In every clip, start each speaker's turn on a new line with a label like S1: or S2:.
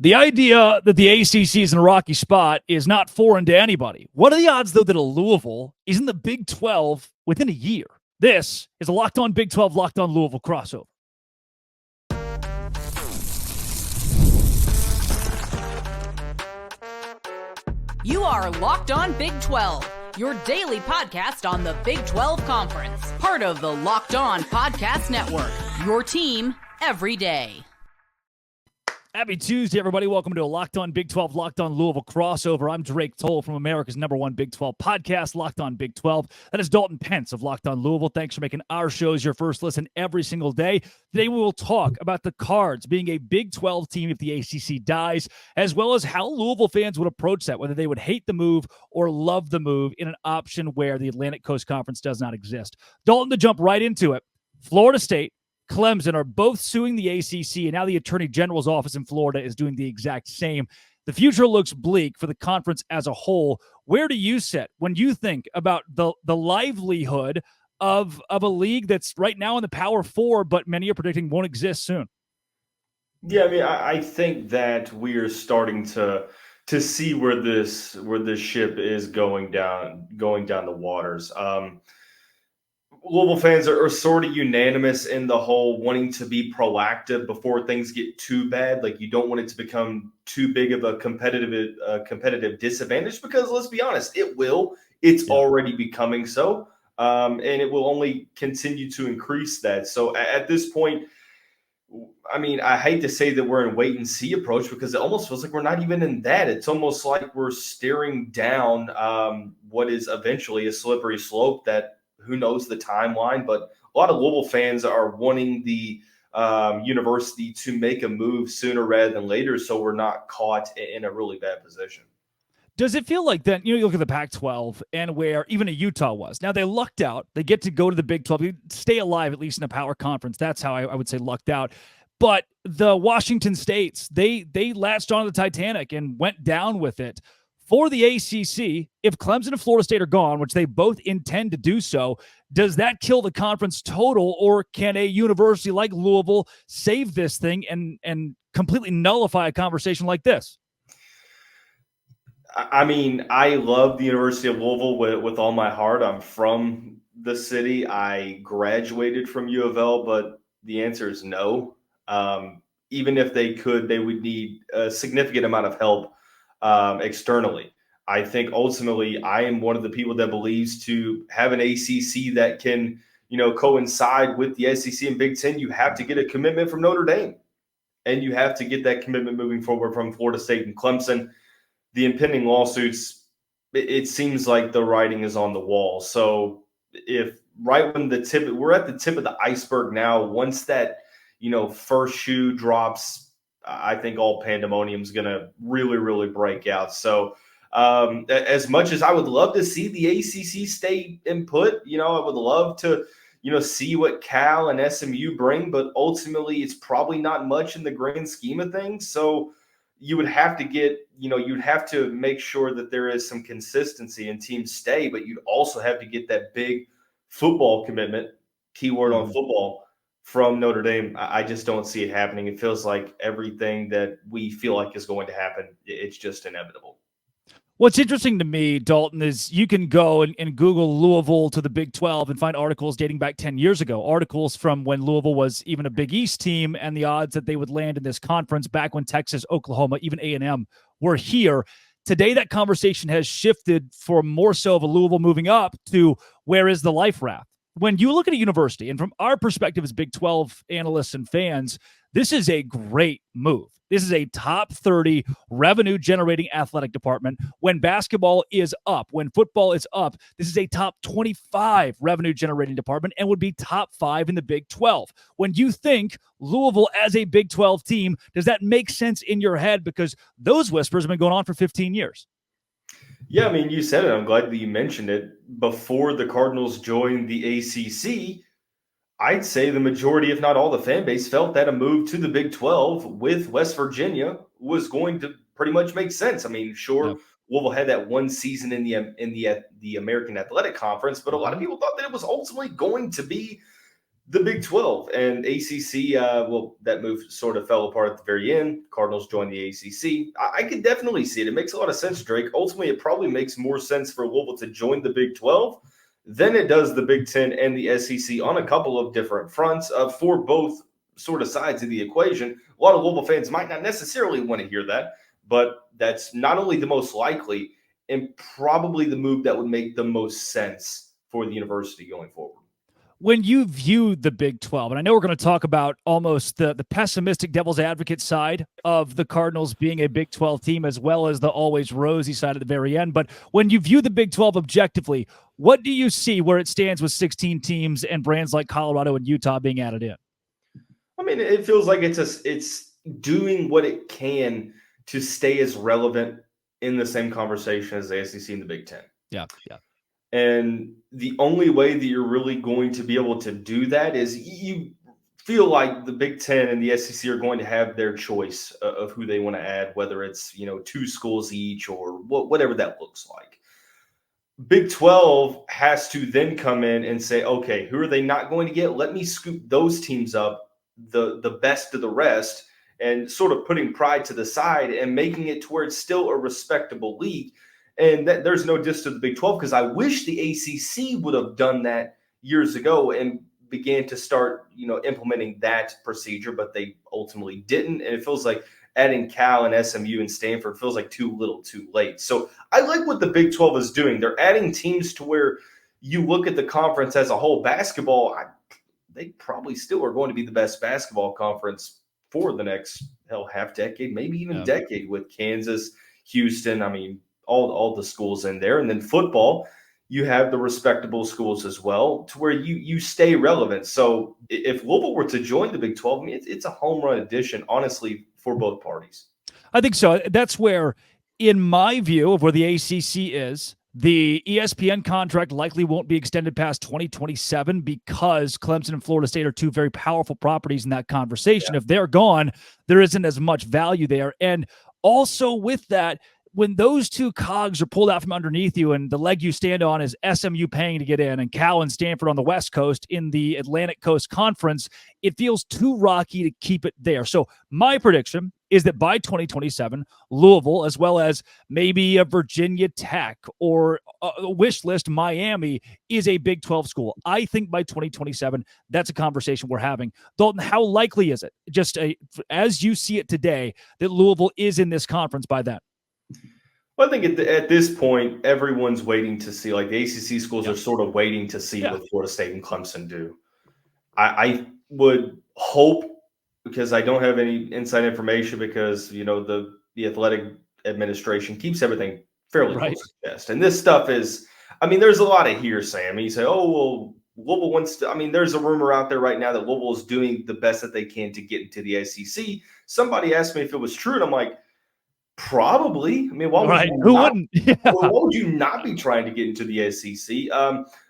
S1: The idea that the ACC is in a rocky spot is not foreign to anybody. What are the odds, though, that a Louisville is in the Big 12 within a year? This is a Locked On Big 12, Locked On Louisville crossover.
S2: You are Locked On Big 12, your daily podcast on the Big 12 Conference. Part of the Locked On Podcast Network, your team every day.
S1: Happy Tuesday, everybody. Welcome to a Locked On Big 12, Locked On Louisville crossover. I'm Drake Toll from America's number one Big 12 podcast, Locked On Big 12. That is Dalton Pence of Locked On Louisville. Thanks for making our shows your first listen every single day. Today, we will talk about the Cards being a Big 12 team if the ACC dies, as well as how Louisville fans would approach that, whether they would hate the move or love the move in an option where the Atlantic Coast Conference does not exist. Dalton, to jump right into it, Florida State, Clemson are both suing the ACC, and now the Attorney General's office in Florida is doing the exact same. The future looks bleak for the conference as a whole. Where do you sit when you think about the livelihood of a league that's right now in the Power Four, but many are predicting won't exist soon?
S3: Yeah, I mean, I think that we are starting to see where this ship is going down the waters. Louisville fans are sort of unanimous in the whole wanting to be proactive before things get too bad. Like, you don't want it to become too big of a competitive disadvantage, because let's be honest, it will. It's already becoming so, and it will only continue to increase that. So at this point, I mean, I hate to say that we're in wait and see approach, because it almost feels like we're not even in that. It's almost like we're staring down what is eventually a slippery slope that, who knows the timeline, but a lot of Louisville fans are wanting the university to make a move sooner rather than later, so we're not caught in a really bad position.
S1: Does it feel like that? You look at the Pac-12 and where even a Utah was. Now, they lucked out. They get to go to the Big 12, stay alive, at least in a power conference. That's how I would say lucked out. But the Washington States, they latched onto the Titanic and went down with it. For the ACC, if Clemson and Florida State are gone, which they both intend to do so, does that kill the conference total, or can a university like Louisville save this thing and completely nullify a conversation like this?
S3: I mean, I love the University of Louisville with all my heart. I'm from the city. I graduated from U of L, but the answer is no. Even if they could, they would need a significant amount of help externally. I think ultimately I am one of the people that believes to have an ACC that can, coincide with the SEC and Big Ten, you have to get a commitment from Notre Dame, and you have to get that commitment moving forward from Florida State and Clemson. The impending lawsuits, it seems like the writing is on the wall. So if right when we're at the tip of the iceberg now, once that, first shoe drops, I think all pandemonium is going to really, really break out. So as much as I would love to see the ACC stay input, I would love to, see what Cal and SMU bring, but ultimately it's probably not much in the grand scheme of things. So you would have to get, you'd have to make sure that there is some consistency and teams stay, but you'd also have to get that big football commitment, keyword on football, from Notre Dame. I just don't see it happening. It feels like everything that we feel like is going to happen, it's just inevitable.
S1: What's interesting to me, Dalton, is you can go and Google Louisville to the Big 12 and find articles dating back 10 years ago, articles from when Louisville was even a Big East team and the odds that they would land in this conference back when Texas, Oklahoma, even A&M were here. Today, that conversation has shifted for more so of a Louisville moving up to where is the life raft. When you look at a university, and from our perspective as Big 12 analysts and fans, this is a great move. This is a top 30 revenue-generating athletic department. When basketball is up, when football is up, this is a top 25 revenue-generating department and would be top 5 in the Big 12. When you think Louisville as a Big 12 team, does that make sense in your head? Because those whispers have been going on for 15 years.
S3: Yeah, I mean, you said it. I'm glad that you mentioned it. Before the Cardinals joined the ACC, I'd say the majority, if not all, the fan base felt that a move to the Big 12 with West Virginia was going to pretty much make sense. I mean, sure,
S1: Yep.
S3: Louisville had that one season in the American Athletic Conference, but a lot of people thought that it was ultimately going to be the Big 12 and ACC. Well, that move sort of fell apart at the very end. Cardinals joined the ACC. I could definitely see it. It makes a lot of sense, Drake. Ultimately, it probably makes more sense for Louisville to join the Big 12 than it does the Big 10 and the SEC on a couple of different fronts for both sort of sides of the equation. A lot of Louisville fans might not necessarily want to hear that, but that's not only the most likely and probably the move that would make the most sense for the university going forward.
S1: When you view the Big 12, and I know we're going to talk about almost the pessimistic devil's advocate side of the Cardinals being a Big 12 team, as well as the always rosy side at the very end. But when you view the Big 12 objectively, what do you see where it stands with 16 teams and brands like Colorado and Utah being added in?
S3: I mean, it feels like it's doing what it can to stay as relevant in the same conversation as the SEC and the Big 10.
S1: Yeah.
S3: And the only way that you're really going to be able to do that is you feel like the Big 10 and the SEC are going to have their choice of who they want to add, whether it's, 2 schools each or whatever that looks like. Big 12 has to then come in and say, okay, who are they not going to get? Let me scoop those teams up, the best of the rest, and sort of putting pride to the side and making it to where it's still a respectable league. And there's no diss to the Big 12 because I wish the ACC would have done that years ago and began to start, implementing that procedure, but they ultimately didn't. And it feels like adding Cal and SMU and Stanford feels like too little too late. So I like what the Big 12 is doing. They're adding teams to where you look at the conference as a whole. Basketball, they probably still are going to be the best basketball conference for the next half decade, maybe even decade, with Kansas, Houston. I mean, all the schools in there. And then football, you have the respectable schools as well, to where you stay relevant. So if Louisville were to join the Big 12, I mean, it's a home run addition, honestly, for both parties.
S1: I think so. That's where, in my view of where the ACC is, the ESPN contract likely won't be extended past 2027 because Clemson and Florida State are two very powerful properties in that conversation. Yeah. If they're gone, there isn't as much value there. And also with that, when those two cogs are pulled out from underneath you and the leg you stand on is SMU paying to get in and Cal and Stanford on the West Coast in the Atlantic Coast Conference, it feels too rocky to keep it there. So my prediction is that by 2027, Louisville, as well as maybe a Virginia Tech or a wish list Miami, is a Big 12 school. I think by 2027, that's a conversation we're having. Dalton, how likely is it, just as you see it today, that Louisville is in this conference by then?
S3: Well, I think at this point, everyone's waiting to see, like the ACC schools are sort of waiting to see what Florida State and Clemson do. I would hope, because I don't have any inside information, because, the athletic administration keeps everything fairly close to the chest. And this stuff is, I mean, there's a lot of hearsay. I mean, you say, oh, well, Louisville wants to, I mean, there's a rumor out there right now that Louisville is doing the best that they can to get into the SEC. Somebody asked me if it was true, and I'm like, probably. I mean, why would you not be trying to get into the SEC?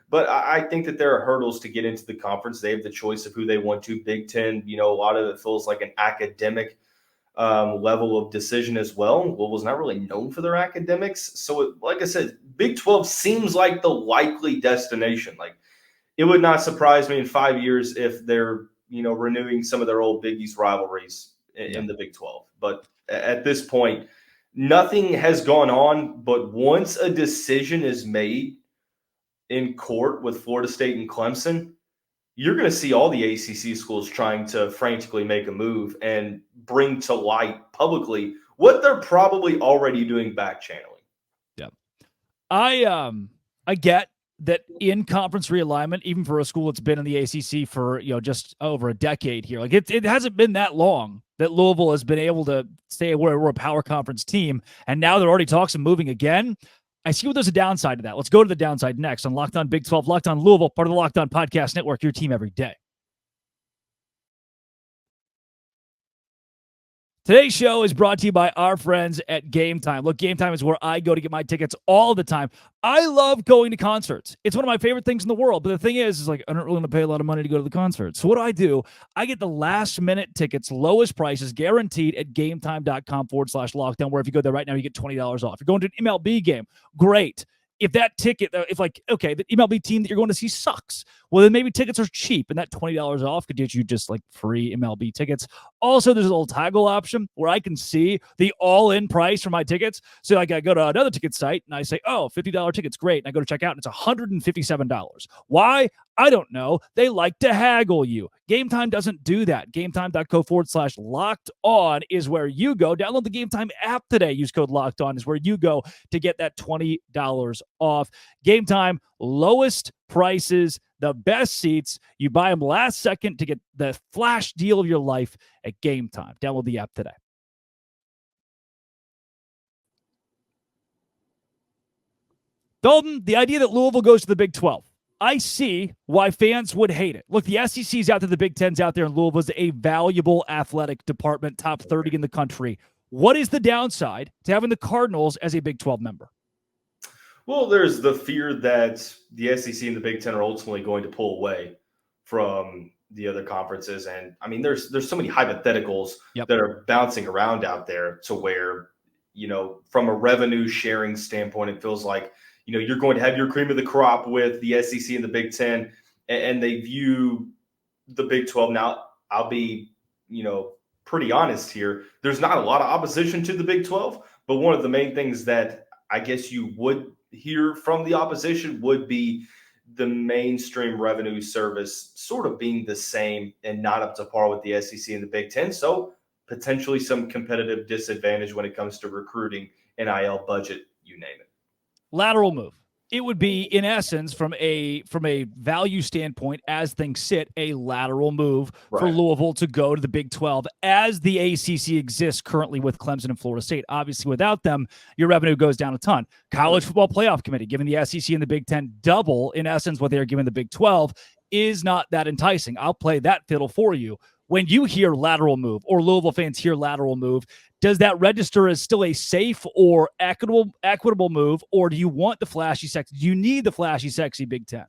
S3: But I think that there are hurdles to get into the conference. They have the choice of who they want to. Big Ten, a lot of it feels like an academic level of decision as well. Louisville's not really known for their academics. So, like I said, Big 12 seems like the likely destination. Like, it would not surprise me in 5 years if they're, renewing some of their old Big East rivalries in the Big 12. But at this point, nothing has gone on. But once a decision is made in court with Florida State and Clemson, you're going to see all the ACC schools trying to frantically make a move and bring to light publicly what they're probably already doing back channeling.
S1: Yeah. I get that in conference realignment, even for a school that's been in the ACC for, just over a decade here, like it hasn't been that long that Louisville has been able to say we're a power conference team. And now they're already talks of moving again. I see there's a downside to that. Let's go to the downside next on Locked On Big 12, Locked On Louisville, part of the Locked On Podcast Network, your team every day. Today's show is brought to you by our friends at Gametime. Look, Gametime is where I go to get my tickets all the time. I love going to concerts. It's one of my favorite things in the world. But the thing is like, I don't really want to pay a lot of money to go to the concert. So what do? I get the last minute tickets, lowest prices, guaranteed at gametime.com/lockdown, where if you go there right now, you get $20 off. You're going to an MLB game. Great. if that ticket, if like, okay, the MLB team that you're going to see sucks, well, then maybe tickets are cheap, and that $20 off could get you just like free MLB tickets. Also, there's a little toggle option where I can see the all-in price for my tickets. So like I go to another ticket site and I say, oh, $50 tickets, great. And I go to check out and it's $157. Why? I don't know. They like to haggle you. Gametime doesn't do that. Gametime.co/locked on is where you go. Download the Gametime app today. Use code locked on is where you go to get that $20 off. Gametime, lowest prices, the best seats. You buy them last second to get the flash deal of your life at Gametime. Download the app today. Dalton, the idea that Louisville goes to the Big 12. I see why fans would hate it. Look, the SEC's out there, the Big Ten's out there, and Louisville's a valuable athletic department, top 30 in the country. What is the downside to having the Cardinals as a Big 12 member?
S3: Well, there's the fear that the SEC and the Big Ten are ultimately going to pull away from the other conferences. And I mean, there's so many hypotheticals that are bouncing around out there to where, you know, from a revenue sharing standpoint, it feels like, you know, you're going to have your cream of the crop with the SEC and the Big Ten, and they view the Big 12. Now, I'll be, you know, pretty honest here. There's not a lot of opposition to the Big 12, but one of the main things that I guess you would hear from the opposition would be the mainstream revenue service sort of being the same and not up to par with the SEC and the Big Ten. So potentially some competitive disadvantage when it comes to recruiting, NIL budget, you name it.
S1: Lateral move. It would be, in essence, from a value standpoint, as things sit, a lateral move for Louisville to go to the Big 12 as the ACC exists currently with Clemson and Florida State. Obviously, without them, your revenue goes down a ton. College Football Playoff Committee, giving the SEC and the Big 10 double, in essence, what they are giving the Big 12, is not that enticing. I'll play that fiddle for you. When you hear lateral move, or Louisville fans hear lateral move, does that register as still a safe or equitable move, or do you want the flashy, sexy? Do you need the flashy, sexy Big Ten?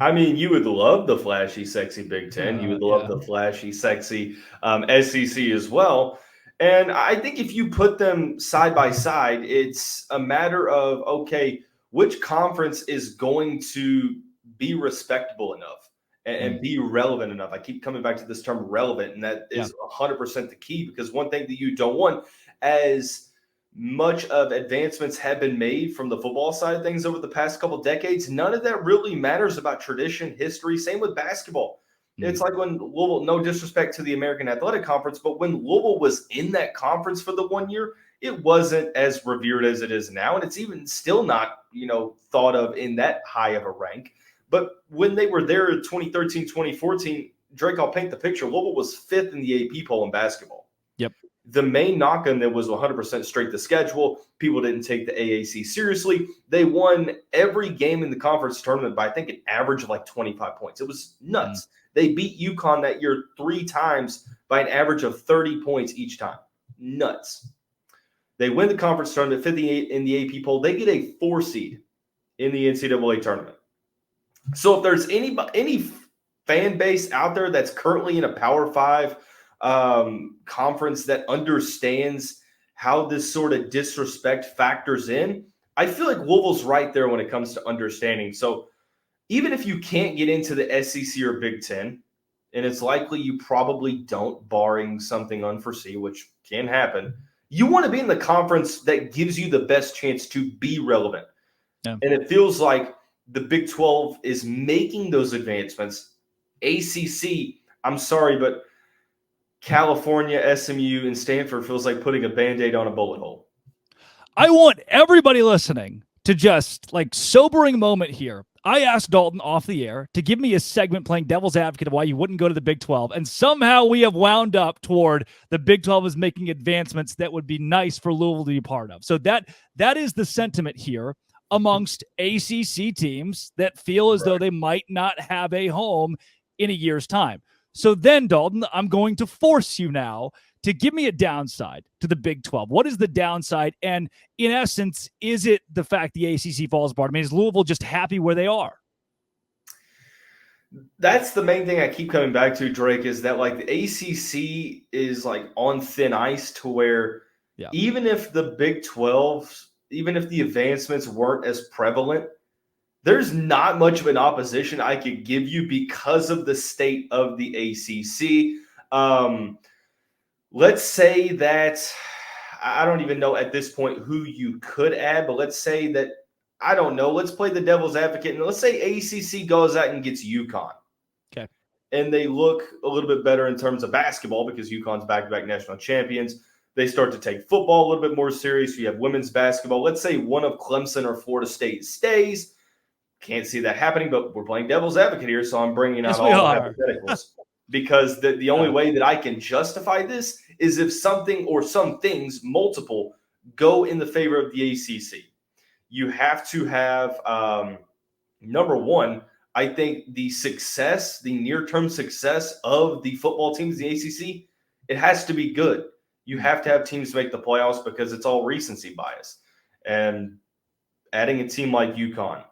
S3: I mean, you would love the flashy, sexy Big Ten. You would love the flashy, sexy SEC as well. And I think if you put them side by side, it's a matter of, okay, which conference is going to be respectable enough and be relevant enough. I keep coming back to this term relevant, and that is 100% the key, because one thing that you don't want, as much of advancements have been made from the football side of things over the past couple of decades, none of that really matters about tradition, history. Same with basketball. It's like when Louisville, no disrespect to the American Athletic Conference, but when Louisville was in that conference for the 1 year, it wasn't as revered as it is now. And it's even still not, you know, thought of in that high of a rank. But when they were there in 2013, 2014, Drake, I'll paint the picture. Louisville was 5th in the AP poll in basketball.
S1: Yep.
S3: The main knock on them was 100% straight to schedule. People didn't take the AAC seriously. They won every game in the conference tournament by, I think, an average of like 25 points. It was nuts. They beat UConn that year 3 times by an average of 30 points each time. Nuts. They win the conference tournament, 58 in the AP poll. They get a 4 seed in the NCAA tournament. So if there's any fan base out there that's currently in a Power 5 conference that understands how this sort of disrespect factors in, I feel like Louisville's right there when it comes to understanding. So even if you can't get into the SEC or Big Ten, and it's likely you probably don't, barring something unforeseen, which can happen, you want to be in the conference that gives you the best chance to be relevant. Yeah. And it feels like the Big 12 is making those advancements. ACC, I'm sorry, but California, SMU, and Stanford feels like putting a Band-Aid on a bullet hole.
S1: I want everybody listening to just, like, sobering moment here. I asked Dalton off the air to give me a segment playing devil's advocate of why you wouldn't go to the Big 12, and somehow we have wound up toward the Big 12 is making advancements that would be nice for Louisville to be part of. So that is the sentiment here amongst ACC teams that feel as though they might not have a home in a year's time. So then, Dalton, I'm going to force you now to give me a downside to the Big 12. What is the downside? And in essence, is it the fact the ACC falls apart? I mean, is Louisville just happy where they are?
S3: That's the main thing I keep coming back to, Drake, is that, like, the ACC is like on thin ice to where even if the Big 12 even if the advancements weren't as prevalent, there's not much of an opposition I could give you because of the state of the ACC. Let's say that I don't even know at this point who you could add, but let's say that, I don't know, let's play the devil's advocate, and let's say ACC goes out and gets UConn.
S1: Okay.
S3: And they look a little bit better in terms of basketball because UConn's back-to-back national champions. They start to take football a little bit more serious. You have women's basketball. Let's say one of Clemson or Florida State stays. Can't see that happening, but we're playing devil's advocate here, so I'm bringing out all the hypotheticals. Because the only way that I can justify this is if something or some things, multiple, go in the favor of the ACC. You have to have, number one, I think the near-term success of the football teams in the ACC, it has to be good. You have to have teams make the playoffs because it's all recency bias. And adding a team like UConn,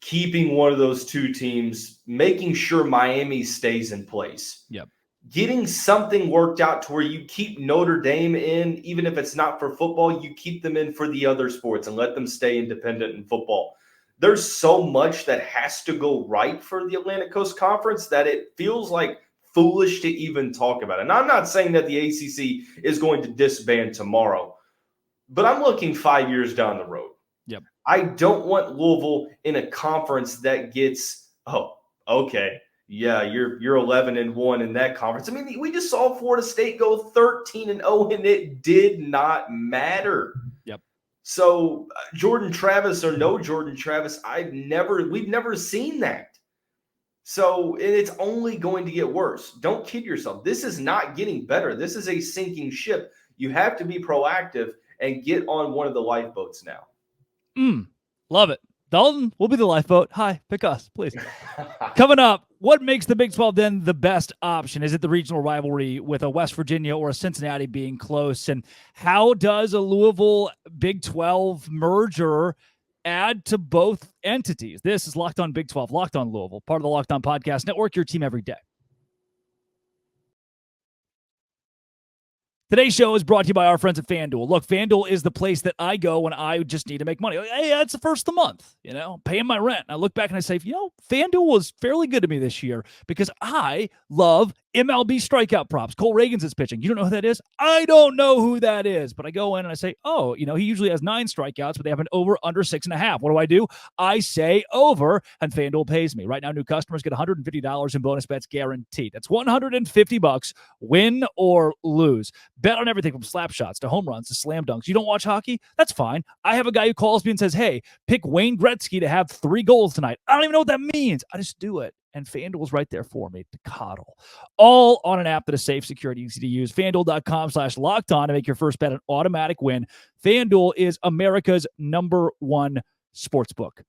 S3: keeping one of those two teams, making sure Miami stays in place.
S1: Yep.
S3: Getting something worked out to where you keep Notre Dame in, even if it's not for football, you keep them in for the other sports and let them stay independent in football. There's so much that has to go right for the Atlantic Coast Conference that it feels like foolish to even talk about it. And I'm not saying that the ACC is going to disband tomorrow, but I'm looking 5 years down the road.
S1: Yep.
S3: I don't want Louisville in a conference that gets, you're 11-1 in that conference. I mean, we just saw Florida State go 13-0, and it did not matter.
S1: Yep.
S3: So Jordan Travis or no Jordan Travis, we've never seen that. So it's only going to get worse. Don't kid yourself. This is not getting better. This is a sinking ship. You have to be proactive and get on one of the lifeboats now.
S1: Love it. Dalton, we'll be the lifeboat. Hi, pick us, please. Coming up, what makes the Big 12 then the best option? Is it the regional rivalry with a West Virginia or a Cincinnati being close? And how does a Louisville Big 12 merger add to both entities? This is Locked On Big 12, Locked On Louisville, part of the Locked On Podcast Network, your team every day. Today's show is brought to you by our friends at FanDuel. Look, FanDuel is the place that I go when I just need to make money. Hey, it's the first of the month, paying my rent. I look back and I say, FanDuel was fairly good to me this year because I love MLB strikeout props. Cole Reagans is pitching. You don't know who that is? I don't know who that is. But I go in and I say, he usually has 9 strikeouts, but they have an over under 6.5. What do? I say over, and FanDuel pays me. Right now, new customers get $150 in bonus bets guaranteed. That's $150, win or lose. Bet on everything from slap shots to home runs to slam dunks. You don't watch hockey? That's fine. I have a guy who calls me and says, hey, pick Wayne Gretzky to have 3 goals tonight. I don't even know what that means. I just do it. And FanDuel's right there for me to coddle. All on an app that is safe, secure, and easy to use. FanDuel.com/lockedon to make your first bet an automatic win. FanDuel is America's #1 sportsbook.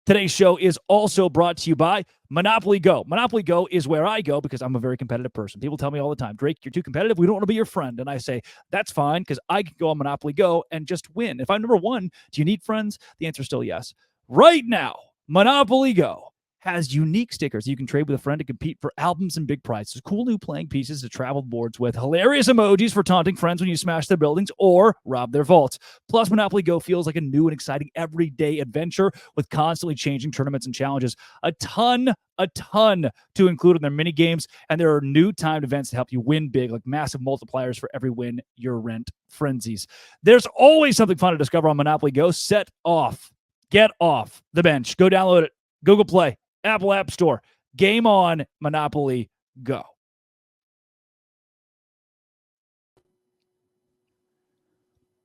S1: Today's show is also brought to you by Monopoly Go. Monopoly Go is where I go because I'm a very competitive person. People tell me all the time, Drake, you're too competitive. We don't want to be your friend. And I say, that's fine because I can go on Monopoly Go and just win. If I'm number 1, do you need friends? The answer is still yes. Right now, Monopoly Go has unique stickers you can trade with a friend to compete for albums and big prizes, cool new playing pieces to travel boards with, hilarious emojis for taunting friends when you smash their buildings or rob their vaults. Plus, Monopoly Go feels like a new and exciting everyday adventure with constantly changing tournaments and challenges. A ton to include in their mini games, and there are new timed events to help you win big, like massive multipliers for every win your rent frenzies. There's always something fun to discover on Monopoly Go. Get off the bench. Go download it. Google Play, Apple App Store. Game on, Monopoly Go.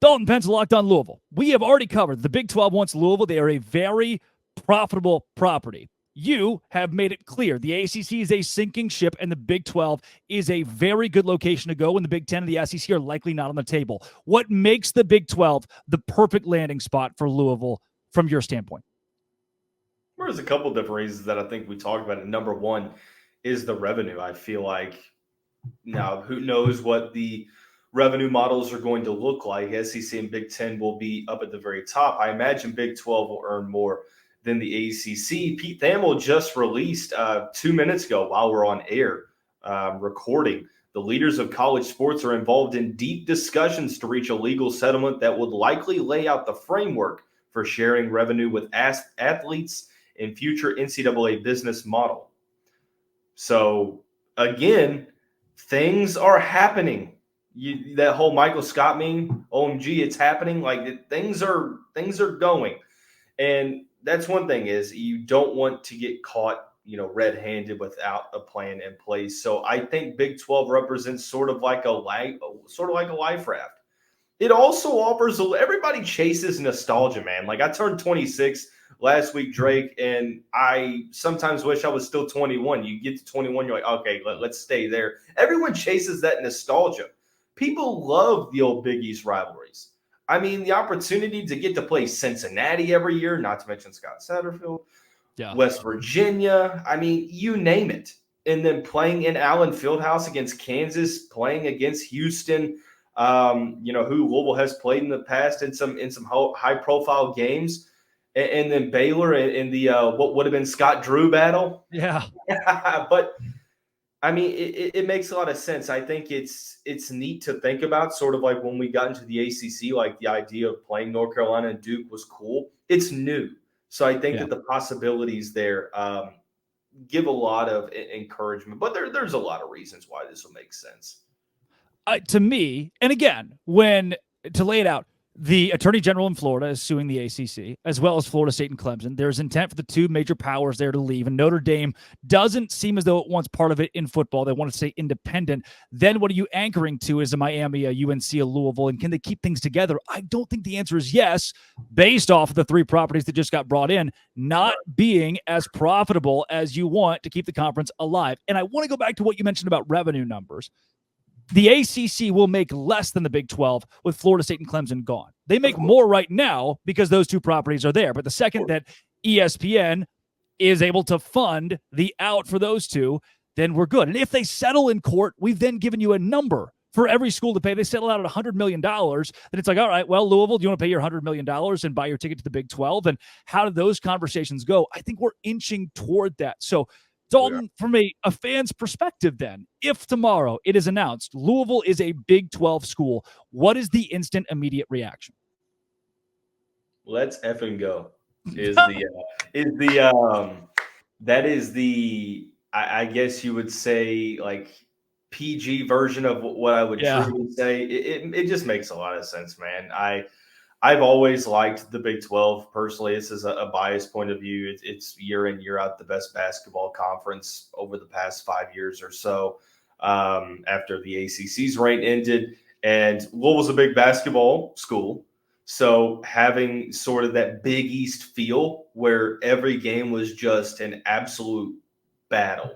S1: Dalton Pencil, Locked On Louisville. We have already covered the Big 12 wants Louisville. They are a very profitable property. You have made it clear the ACC is a sinking ship and the Big 12 is a very good location to go when the Big 10 and the SEC are likely not on the table. What makes the Big 12 the perfect landing spot for Louisville from your standpoint?
S3: There's a couple different reasons that I think we talked about it. Number one is the revenue. I feel like now who knows what the revenue models are going to look like. SEC and Big 10 will be up at the very top. I imagine Big 12 will earn more than the ACC. Pete Thamel just released 2 minutes ago while we're on air recording The leaders of college sports are involved in deep discussions to reach a legal settlement that would likely lay out the framework for sharing revenue with athletes in future NCAA business model. So again, things are happening. That whole Michael Scott meme, OMG, it's happening. Like things are going. And that's one thing, is you don't want to get caught, red-handed without a plan in place. So I think Big 12 represents sort of like a life raft. It also offers, everybody chases nostalgia, man. Like I turned 26 last week, Drake, and I sometimes wish I was still 21. You get to 21, you're like, okay, let's stay there. Everyone chases that nostalgia. People love the old Big East rivalries. I mean, the opportunity to get to play Cincinnati every year, not to mention Scott Satterfield, West Virginia, I mean, you name it. And then playing in Allen Fieldhouse against Kansas, playing against Houston, who Louisville has played in the past in some high-profile games, and then Baylor in the what would have been Scott Drew battle.
S1: Yeah.
S3: But I mean, it makes a lot of sense. I think it's neat to think about, sort of like when we got into the ACC, like the idea of playing North Carolina and Duke was cool. It's new. So I think that the possibilities there give a lot of encouragement. But there's a lot of reasons why this will make sense.
S1: To me, and again, to lay it out, the Attorney General in Florida is suing the ACC, as well as Florida State and Clemson. There's intent for the two major powers there to leave, and Notre Dame doesn't seem as though it wants part of it in football. They want to stay independent. Then what are you anchoring to? Is a Miami, a UNC, a Louisville, and can they keep things together? I don't think the answer is yes, based off of the three properties that just got brought in, not being as profitable as you want to keep the conference alive. And I want to go back to what you mentioned about revenue numbers. The ACC will make less than the Big 12 with Florida State and Clemson gone. They make more right now because those two properties are there. But the second that ESPN is able to fund the out for those two, then we're good. And if they settle in court, we've then given you a number for every school to pay. They settle out at $100 million. Then it's like, all right, well, Louisville, do you want to pay your $100 million and buy your ticket to the Big 12? And how do those conversations go? I think we're inching toward that. So Dalton, from a fan's perspective then, if tomorrow it is announced Louisville is a Big 12 school, what is the instant immediate reaction?
S3: Let's effing go. I guess you would say, like, PG version of what I would truly say. It just makes a lot of sense, man. I've always liked the Big 12 personally. This is a biased point of view. It's year in, year out the best basketball conference over the past 5 years or so, after the ACC's reign ended. And Louisville's a big basketball school. So having sort of that Big East feel where every game was just an absolute battle,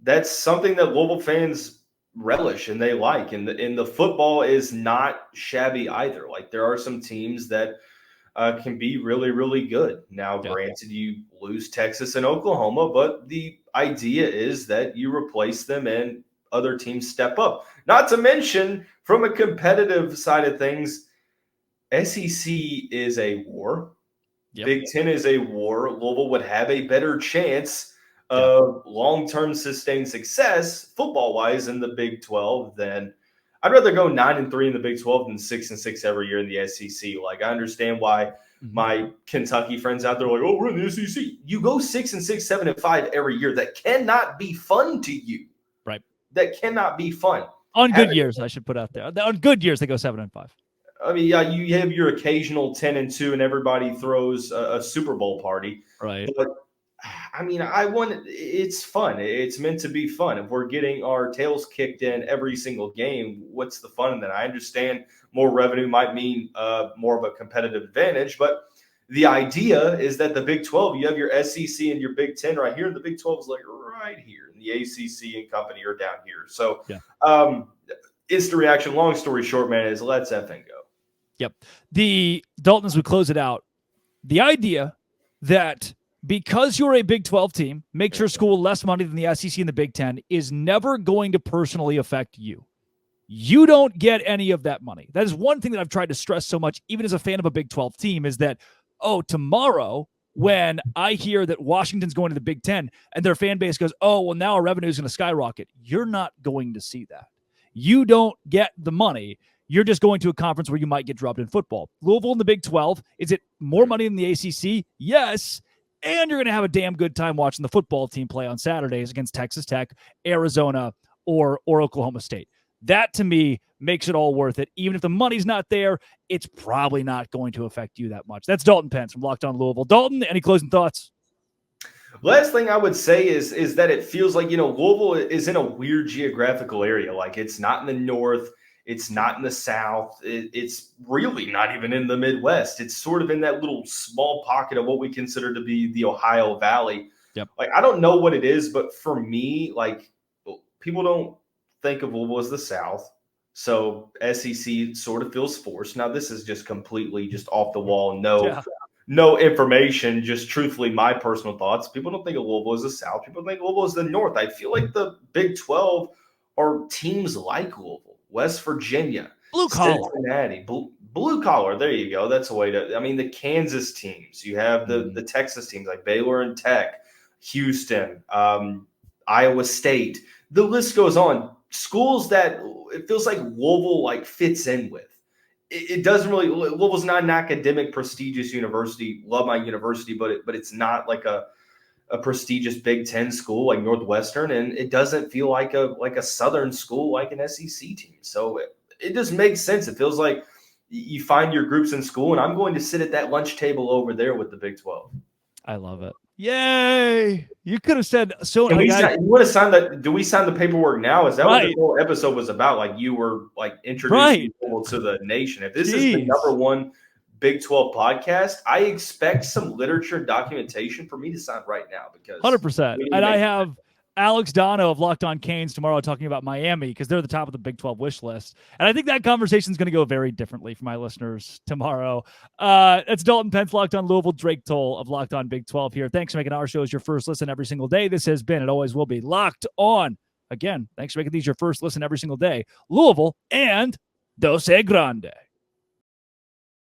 S3: that's something that Louisville fans relish and they like. And the football is not shabby either. Like, there are some teams that can be really, really good. Now, granted, you lose Texas and Oklahoma, but the idea is that you replace them and other teams step up. Not to mention, from a competitive side of things, SEC is a war. Big Ten is a war. Louisville would have a better chance of long-term sustained success football-wise in the Big 12 than – I'd rather go 9-3 in the Big 12 than 6-6 every year in the SEC. Like, I understand why my Kentucky friends out there are like, oh, we're in the SEC. You go 6-6, 7-5 every year. That cannot be fun to you.
S1: Right.
S3: That cannot be fun.
S1: On good years, I should put out there. On good years, they go 7-5. I
S3: mean, yeah, you have your occasional 10-2, and everybody throws a Super Bowl party.
S1: Right.
S3: But I mean, it's fun. It's meant to be fun. If we're getting our tails kicked in every single game, what's the fun in that? I understand more revenue might mean more of a competitive advantage, but the idea is that the Big 12, you have your SEC and your Big 10 right here, and the Big 12 is like right here, and the ACC and company are down here. So instant reaction, long story short, man, is let's effing go.
S1: Yep. The Dalton, as we close it out, the idea that because you're a Big 12 team, makes your school less money than the SEC and the Big 10 is never going to personally affect you. You don't get any of that money. That is one thing that I've tried to stress so much, even as a fan of a Big 12 team, is that, tomorrow when I hear that Washington's going to the Big Ten and their fan base goes, oh, well, now our revenue is going to skyrocket. You're not going to see that. You don't get the money. You're just going to a conference where you might get dropped in football. Louisville in the Big 12, is it more money than the ACC? Yes. And you're going to have a damn good time watching the football team play on Saturdays against Texas Tech, Arizona, or Oklahoma State. That, to me, makes it all worth it. Even if the money's not there, it's probably not going to affect you that much. That's Dalton Pence from Locked On Louisville. Dalton, any closing thoughts?
S3: Last thing I would say is that it feels like, Louisville is in a weird geographical area. Like, it's not in the north. It's not in the south. It's really not even in the Midwest. It's sort of in that little small pocket of what we consider to be the Ohio Valley.
S1: Yep.
S3: Like, I don't know what it is, but for me, like, people don't think of Louisville as the South. So SEC sort of feels forced. Now, this is just completely just off the wall. No information, just truthfully my personal thoughts. People don't think of Louisville as the South. People think Louisville as the North. I feel like the Big 12 are teams like Louisville. West Virginia,
S1: blue collar,
S3: Cincinnati, blue collar. There you go. That's a way to. I mean, the Kansas teams. You have the Texas teams like Baylor and Tech, Houston, Iowa State. The list goes on. Schools that it feels like Louisville like fits in with. It doesn't really. Louisville's not an academic, prestigious university. Love my university, but it's not like a prestigious Big Ten school like Northwestern, and it doesn't feel like a Southern school like an SEC team. So it just makes sense. It feels like you find your groups in school, and I'm going to sit at that lunch table over there with the Big 12.
S1: I love it. Yay! You could have said so.
S3: You want to sign that? Do we sign the paperwork now? Is that what the whole episode was about? Like, you were like introducing people to the nation. If this is the number one Big 12 podcast, I expect some literature documentation for me to sign right now, because
S1: 100%. And I have Alex Dono of Locked On Canes tomorrow talking about Miami, because they're the top of the Big 12 wish list. And I think that conversation is going to go very differently for my listeners tomorrow. That's Dalton Pence, Locked On Louisville, Drake Toll of Locked On Big 12 here. Thanks for making our shows your first listen every single day. This has been, it always will be, Locked On. Again, thanks for making these your first listen every single day. Louisville and Dose Grande.